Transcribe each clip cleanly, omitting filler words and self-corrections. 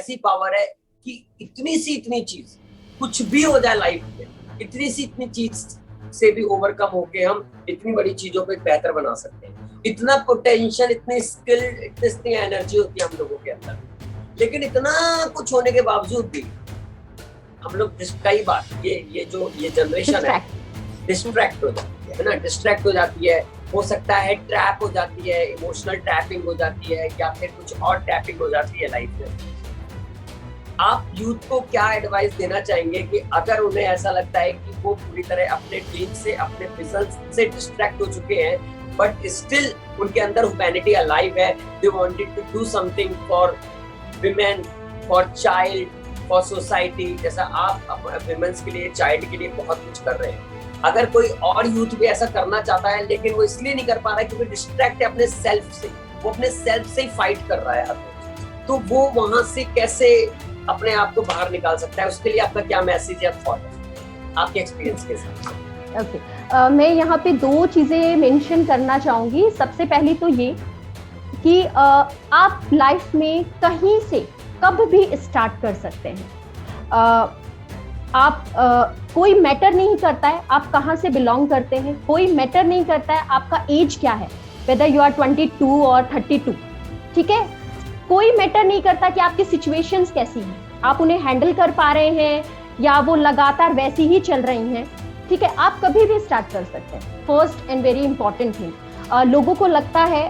ऐसी पावर है कि इतनी चीज कुछ भी हो जाए लाइफ में, इतनी चीज से भी ओवरकम होके हम इतनी बड़ी चीजों को बेहतर बना सकते हैं। इतना पोटेंशियल, इतनी स्किल, इतनी एनर्जी होती है हम लोगों के अंदर, लेकिन इतना कुछ होने के बावजूद भी हम लोग कई बार ये जनरेशन है डिस्ट्रैक्ट हो जाती है ना, डिस्ट्रैक्ट हो जाती है। हो सकता है ट्रैप हो जाती है, इमोशनल ट्रैपिंग हो जाती है, या फिर कुछ और ट्रैपिंग हो जाती है लाइफ में। आप यूथ को क्या एडवाइस देना चाहेंगे कि अगर उन्हें ऐसा लगता है कि वो पूरी तरह अपने ड्रीम से, अपने विजन से डिस्ट्रैक्ट हो चुके हैं, बट स्टिल उनके अंदर ह्यूमैनिटी अलाइव है, they wanted to do something for women, for child, for society, जैसा आप विमेन्स के लिए, चाइल्ड के लिए बहुत कुछ कर रहे हैं। अगर कोई और यूथ भी ऐसा करना चाहता है लेकिन वो इसलिए नहीं कर पा रहा है क्योंकि डिस्ट्रैक्ट है अपने सेल्फ से, वो अपने सेल्फ से ही फाइट कर रहा है, तो वो वहां से कैसे अपने आप को बाहर निकाल सकता है? उसके लिए आपका क्या मैसेज या थॉट है आपके एक्सपीरियंस के साथ? ओके, मैं यहाँ पे 2 चीजें मेंशन करना चाहूंगी। सबसे पहली तो ये कि आप लाइफ में कहीं से कब भी स्टार्ट कर सकते हैं। आप कोई मैटर नहीं करता है आप कहाँ से बिलोंग करते हैं, कोई मैटर नहीं करता है आपका एज क्या है, वेदर यू आर 22 और 32, ठीक है। कोई मैटर नहीं करता कि आपकी सिचुएशंस कैसी हैं, आप उन्हें हैंडल कर पा रहे हैं या वो लगातार वैसी ही चल रही हैं, ठीक है। आप कभी भी स्टार्ट कर सकते हैं। First and very important thing, लोगों को लगता है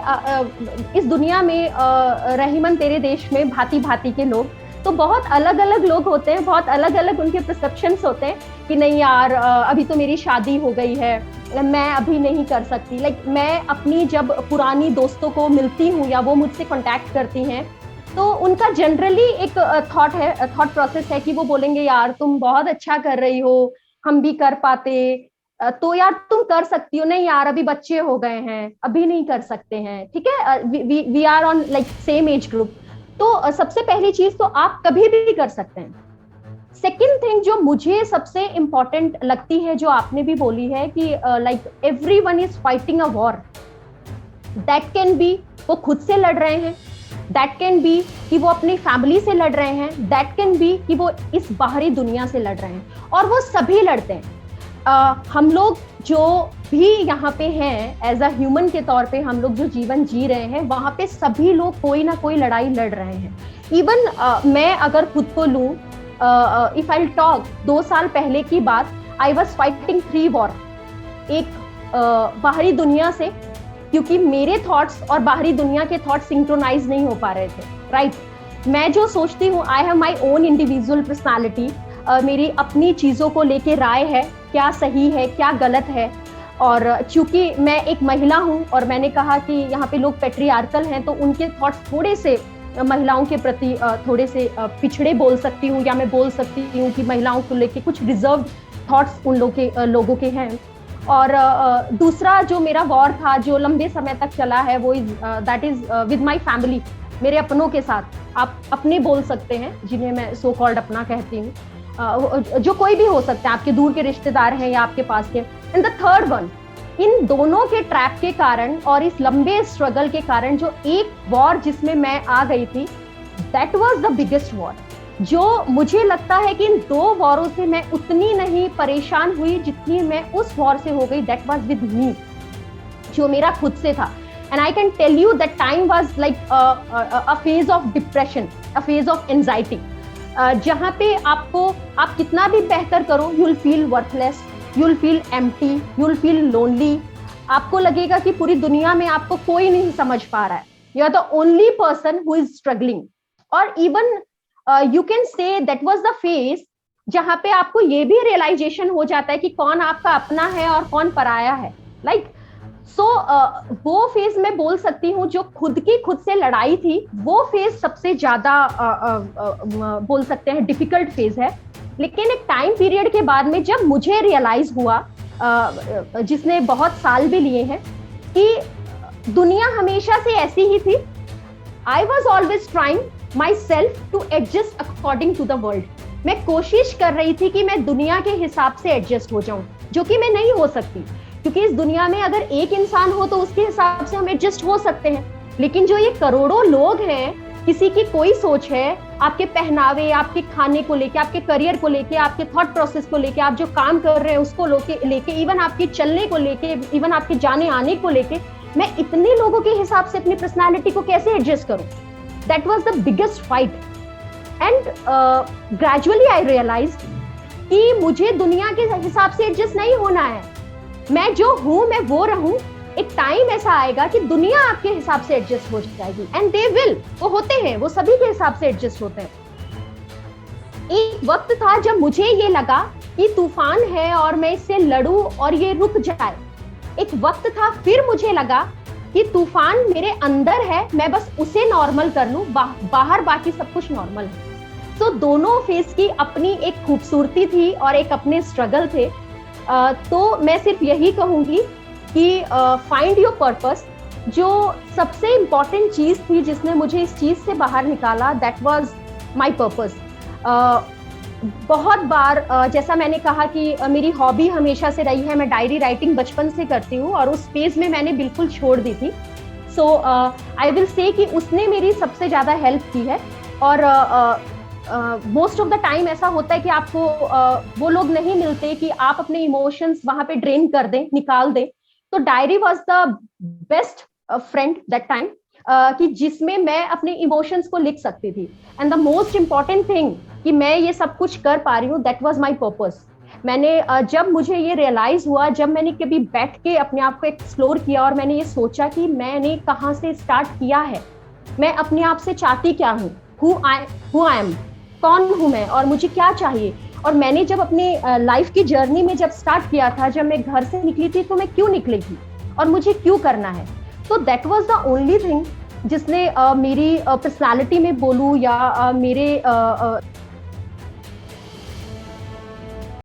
इस दुनिया में, रहीमन तेरे देश में भांति भांति के लोग, तो बहुत अलग अलग लोग होते हैं, बहुत अलग अलग उनके परसेप्शंस होते हैं कि नहीं यार अभी तो मेरी शादी हो गई है, मैं अभी नहीं कर सकती। मैं अपनी जब पुरानी दोस्तों को मिलती हूँ या वो मुझसे कांटेक्ट करती हैं, तो उनका जनरली एक थॉट प्रोसेस है कि वो बोलेंगे यार तुम बहुत अच्छा कर रही हो, हम भी कर पाते, तो यार तुम कर सकती हो। नहीं यार अभी बच्चे हो गए हैं, अभी नहीं कर सकते हैं, ठीक है। We are on same age group. तो सबसे पहली चीज तो आप कभी भी कर सकते हैं। सेकेंड थिंग जो मुझे सबसे इंपॉर्टेंट लगती है, जो आपने भी बोली है कि everyone is fighting a war, that can be वो खुद से लड़ रहे हैं, दैट कैन बी कि वो अपनी फैमिली से लड़ रहे हैं, दैट कैन बी कि वो इस बाहरी दुनिया से लड़ रहे हैं, और वो सभी लड़ते हैं। हम लोग जो भी यहाँ पे हैं एज अ ह्यूमन के तौर पे, हम लोग जो जीवन जी रहे हैं वहां पे सभी लोग कोई ना कोई लड़ाई लड़ रहे हैं। इवन मैं अगर खुद को लूं, इफ आई टॉक 2 साल पहले की बात, आई वॉज फाइटिंग 3 वॉर। एक बाहरी दुनिया से, क्योंकि मेरे थॉट्स और बाहरी दुनिया के थॉट्स सिंक्रोनाइज नहीं हो पा रहे थे, राइट। मैं जो सोचती हूँ, I have my own individual personality, मेरी अपनी चीजों को लेके राय है, क्या सही है क्या गलत है। और चूंकि मैं एक महिला हूं और मैंने कहा कि यहाँ पे लोग पेट्रियार्कल हैं, तो उनके थॉट्स थोड़े से महिलाओं के प्रति थोड़े से पिछड़े बोल सकती हूँ, या मैं बोल सकती हूँ कि महिलाओं को लेके कुछ रिजर्व थॉट्स उन लोगों के हैं। और दूसरा जो मेरा वॉर था जो लंबे समय तक चला है, वो that is with my family, मेरे अपनों के साथ। आप अपने बोल सकते हैं जिन्हें मैं सो कॉल्ड अपना कहती हूँ, जो कोई भी हो सकता है, आपके दूर के रिश्तेदार हैं या आपके पास के। एंड द थर्ड वन, इन दोनों के ट्रैप के कारण और इस लंबे स्ट्रगल के कारण जो एक वॉर जिसमें मैं आ गई थी, that was the biggest war. जो मुझे लगता है कि इन 2 वॉरों से मैं उतनी नहीं परेशान हुई जितनी मैं उस वॉर से हो गई, दैट वाज विद मी, जो मेरा खुद से था। And I can tell you that time was like a phase of depression, a phase of anxiety, जहाँ पे आप कितना भी बेहतर करो, you will feel worthless, you will feel empty, you will feel lonely. आपको लगेगा कि पूरी दुनिया में आपको कोई नहीं समझ पा रहा है, you are the only person who is struggling. और even you can say that was the phase जहाँ पे आपको ये भी रियलाइजेशन हो जाता है कि कौन आपका अपना है और कौन पराया है। वो फेज मैं बोल सकती हूँ जो खुद से लड़ाई थी, वो फेज सबसे ज्यादा बोल सकते हैं डिफिकल्ट फेज है। लेकिन एक टाइम पीरियड के बाद में जब मुझे रियलाइज हुआ, जिसने बहुत साल भी लिए हैं, कि दुनिया हमेशा से ऐसी ही थी। I was always trying myself to adjust according to the world. मैं कोशिश कर रही थी कि मैं दुनिया के हिसाब से एडजस्ट हो जाऊं, जो कि मैं नहीं हो सकती, क्योंकि इस दुनिया में अगर एक इंसान हो तो उसके हिसाब से हम एडजस्ट हो सकते हैं, लेकिन जो ये करोड़ों लोग हैं किसी की कोई सोच है आपके पहनावे, आपके खाने को लेके, आपके करियर को लेके, आपके थॉट प्रोसेस को लेके, आप जो काम कर रहे हैं उसको लेके, इवन आपके चलने को लेके, इवन आपके जाने आने को लेके, मैं इतने लोगों के हिसाब से अपनी पर्सनालिटी को कैसे एडजस्ट करूं? That was the biggest fight. And gradually I realised कि मुझे दुनिया के हिसाब से एडजस्ट नहीं होना है। मैं जो हूं मैं वो रहूं। एक टाइम ऐसा आएगा कि दुनिया आपके हिसाब से एडजस्ट हो जाएगी, एंड दे विल, वो होते हैं, वो सभी के हिसाब से एडजस्ट होते हैं। एक वक्त था जब मुझे ये लगा कि तूफान है और मैं इससे लड़ूं और ये रुक जाए। एक वक्त था फिर मुझे लगा कि तूफान मेरे अंदर है, मैं बस उसे नॉर्मल कर लूं, बाहर बाकी सब कुछ नॉर्मल है। तो दोनों फेज की अपनी एक खूबसूरती थी और एक अपने स्ट्रगल थे। तो मैं सिर्फ यही कहूंगी कि फाइंड योर पर्पस। जो सबसे इम्पॉर्टेंट चीज थी जिसने मुझे इस चीज से बाहर निकाला, दैट वाज माय पर्पस। बहुत बार जैसा मैंने कहा कि मेरी हॉबी हमेशा से रही है, मैं डायरी राइटिंग बचपन से करती हूँ और उस फेज में मैंने बिल्कुल छोड़ दी थी। सो आई विल से कि उसने मेरी सबसे ज्यादा हेल्प की है। और मोस्ट ऑफ द टाइम ऐसा होता है कि आपको वो लोग नहीं मिलते कि आप अपने इमोशंस वहां पे ड्रेन कर दें, निकाल दें। तो diary was the best friend that time, कि जिसमें मैं अपने इमोशंस को लिख सकती थी। And the most important thing कि मैं ये सब कुछ कर पा रही हूँ, दैट वाज माय पर्पस। मैंने जब मुझे ये रियलाइज हुआ, जब मैंने कभी बैठ के अपने आप को एक्सप्लोर किया और मैंने ये सोचा कि मैंने कहाँ से स्टार्ट किया है, मैं अपने आप से चाहती क्या हूँ, हु आई एम, कौन हूँ मैं और मुझे क्या चाहिए। और मैंने जब अपने लाइफ की जर्नी में जब स्टार्ट किया था, जब मैं घर से निकली थी, तो मैं क्यों निकली थी और मुझे क्यों करना है, तो that was the only thing जिसने मेरी पर्सनालिटी में बोलूं या मेरे